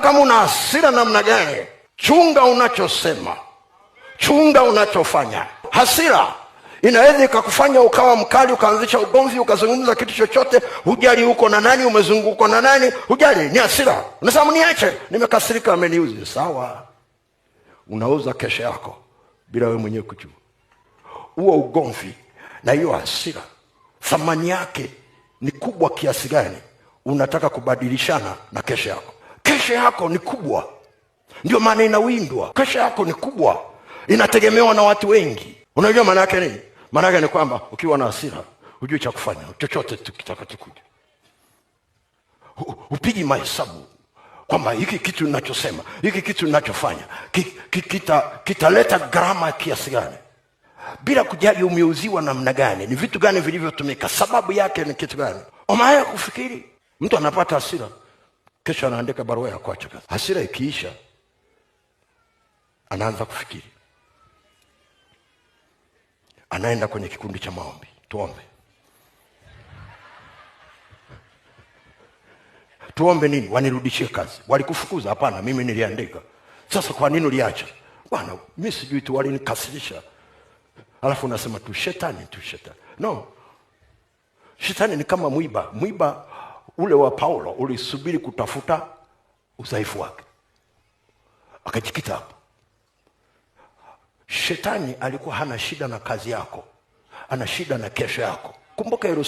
kama una hasira namna gani, chunga unachosema, chunga unachofanya. Hasira inaweza ikakufanya ukawa mkali, ukaanzisha ugomvi, ukazungumza kitu chochote, hujali uko na nani, umezungukwa na nani, hujali, ni hasira. Unasema niache, nimekasirika, ameniuzi. Sawa, unauza kesho yako bila wewe mwenyewe kujua. Huo ugomvi na hiyo hasira, thamani yake ni kubwa kiasi gani unataka kubadilishana na kesho yako? Kesho yako ni kubwa, ndio maana inawindwa. Kesho yako ni kubwa, inategemewa na watu wengi. Unajua maana yake nini? Maana yake ni kwamba ukiwa na hasira hujui cha kufanya, chochote kitakachokuja. Upigi mahesabu kwamba hiki kitu ninachosema, hiki kitu ninachofanya kitaleta gharama kiasi gani, bila kujali umeuziwa namna gani, ni vitu gani vilivyotumika, sababu yake ni kitu gani. Omaya kufikiri. Mtu anapata hasira, kesho anaandika barua ya kuacha kazi. Hasira ikiisha, anaanza kufikiri, anaenda kwenye kikundi cha maombi. Tuombe. Tuombe nini? Wanirudishie kazi. Walikufukuza? Hapana, mimi niliandika. Sasa kwa nini uliacha? Bwana, mimi sijui tu, walinikasirisha. Alafu unasema tu shetani, tu shetani. No, shetani ni kama mwiba. Mwiba ule wa Paulo ulisubiri kutafuta udhaifu wake, akajikita hapo. Shetani alikuwa hana shida na kazi yako, ana shida na kesho yako. Kumbuka hilo.